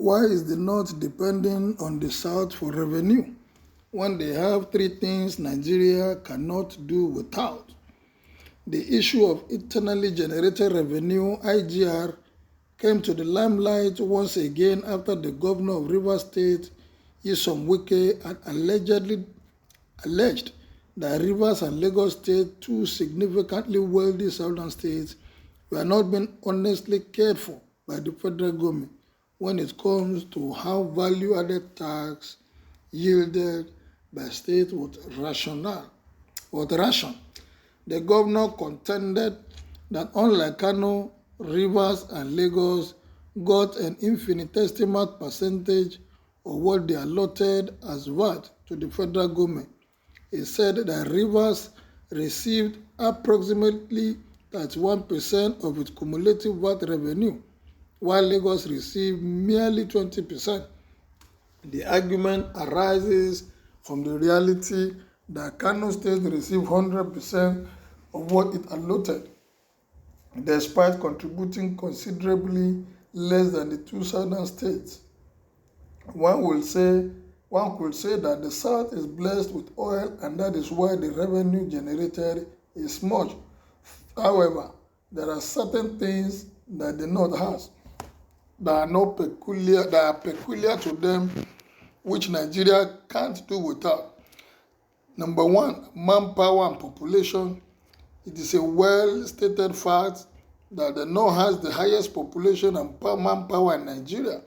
Why is the North depending on the South for revenue when they have three things Nigeria cannot do without? The issue of internally generated revenue, IGR, came to the limelight once again after the governor of Rivers State, Nyesom Wike, had alleged that Rivers and Lagos State, two significantly wealthy southern states, were not being honestly cared for by the federal government when it comes to how value-added tax yielded by state with ration. The governor contended that unlike Kano, Rivers and Lagos got an infinitesimal percentage of what they allotted as VAT to the federal government. He said that Rivers received approximately 31% of its cumulative VAT revenue, while Lagos received merely 20%. The argument arises from the reality that Kano State received 100% of what it allotted, despite contributing considerably less than the two southern states. One could say that the South is blessed with oil, and that is why the revenue generated is much. However, there are certain things that the North has that are peculiar to them, which Nigeria can't do without. Number one, manpower and population. It is a well-stated fact that the North has the highest population and manpower in Nigeria.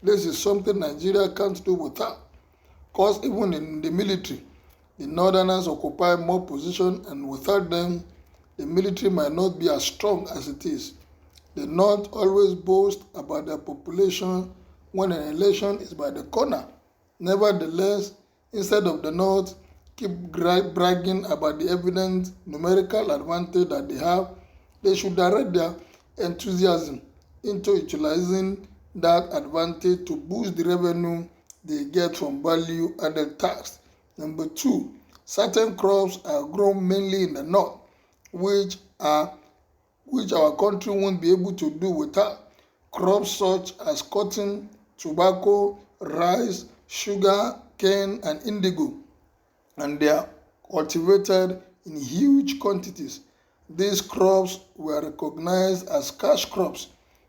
This is something Nigeria can't do without, because even in the military, the Northerners occupy more positions, and without them, the military might not be as strong as it is. The North always boast about their population when an election is by the corner. Nevertheless, instead of the North keep bragging about the evident numerical advantage that they have, they should direct their enthusiasm into utilizing that advantage to boost the revenue they get from value-added tax. Number two, certain crops are grown mainly in the North, which our country won't be able to do without. Crops such as cotton, tobacco, rice, sugar, cane, and indigo, and they are cultivated in huge quantities. These crops were recognized as cash crops.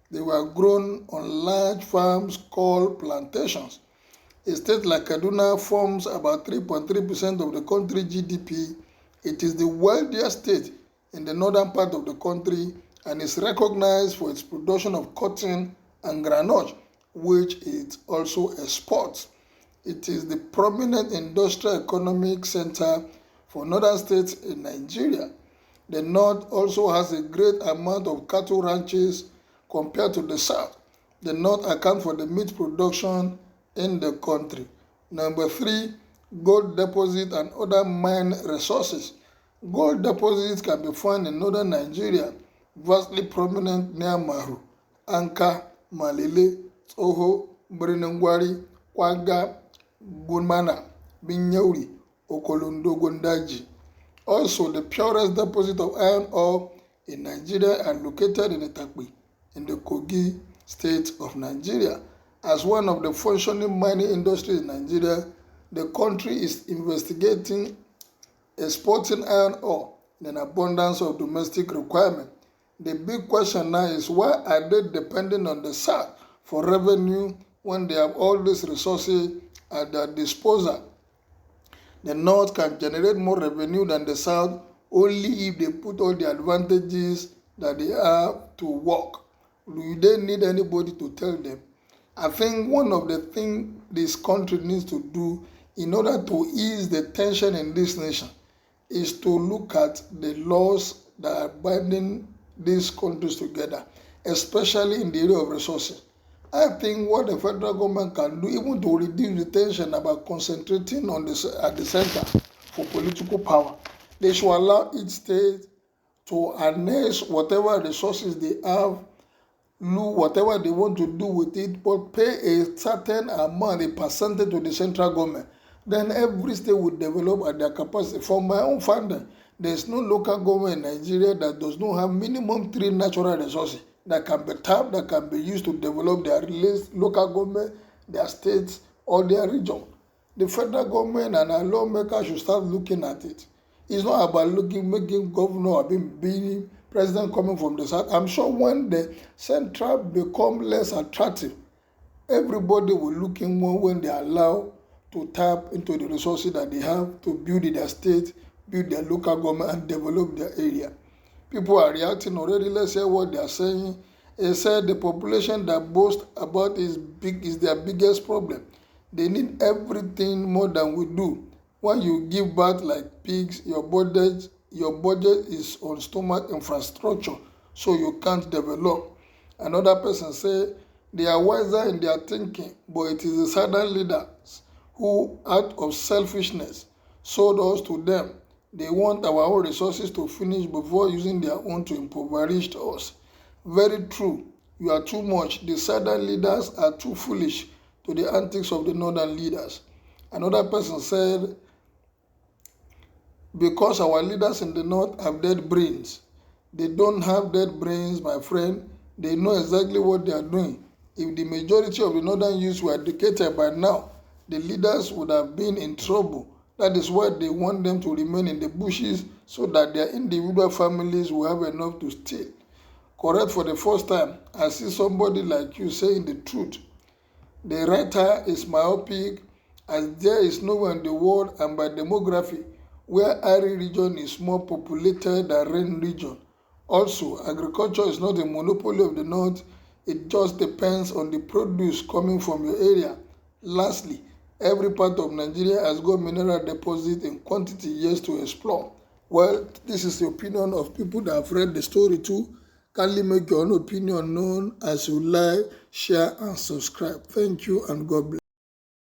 They were grown on large farms called plantations. A state like Kaduna forms about 3.3% of the country's GDP. It is the wealthiest state in the northern part of the country and is recognized for its production of cotton and groundnut, which it also exports. It is the prominent industrial economic center for northern states in Nigeria. The North also has a great amount of cattle ranches compared to the South. The North accounts for the meat production in the country. Number three, gold deposit and other mine resources. Gold deposits can be found in northern Nigeria, vastly prominent near Maru, Anka, Malile, Tsoho, Birinangwari, Kwaga, Gunmana, Binyauri, Okolondo, Gondaji. Also, the purest deposit of iron ore in Nigeria are located in Itakpi, in the Kogi state of Nigeria. As one of the functioning mining industries in Nigeria, the country is investigating exporting iron ore in an abundance of domestic requirement. The big question now is, why are they depending on the South for revenue when they have all these resources at their disposal? The North can generate more revenue than the South only if they put all the advantages that they have to work. Do they need anybody to tell them? I think one of the things this country needs to do in order to ease the tension in this nation is to look at the laws that are binding these countries together, especially in the area of resources. I think what the federal government can do, even to reduce the tension about concentrating on at the center for political power, they should allow each state to harness whatever resources they have, do whatever they want to do with it, but pay a certain amount, a percentage to the central government. Then every state will develop at their capacity. For my own finding, there is no local government in Nigeria that does not have minimum 3 natural resources that can be tapped, that can be used to develop their local government, their states, or their region. The federal government and our lawmakers should start looking at it. It's not about making governor or being president coming from the south. I'm sure when the central become less attractive, everybody will look in more when they allow to tap into the resources that they have to build their state, build their local government, and develop their area. People are reacting already. Let's hear what they are saying. They said the population that boast about is their biggest problem. They need everything more than we do. When you give birth like pigs, your budget is on stomach infrastructure, so you can't develop. Another person said they are wiser in their thinking, but it is the southern leaders who, out of selfishness, sold us to them. They want our own resources to finish before using their own to impoverish us. Very true. You are too much. The southern leaders are too foolish to the antics of the northern leaders. Another person said, because our leaders in the north have dead brains. They don't have dead brains, my friend. They know exactly what they are doing. If the majority of the northern youths were educated by now, the leaders would have been in trouble. That is why they want them to remain in the bushes so that their individual families will have enough to steal. Correct, for the first time, I see somebody like you saying the truth. The writer is myopic, as there is nowhere in the world and by demography where Ari region is more populated than Rain region. Also, agriculture is not a monopoly of the north. It just depends on the produce coming from your area. Lastly, every part of Nigeria has got mineral deposits in quantity yet to explore. Well, this is the opinion of people that have read the story too. Kindly make your own opinion known as you like, share, and subscribe. Thank you and God bless.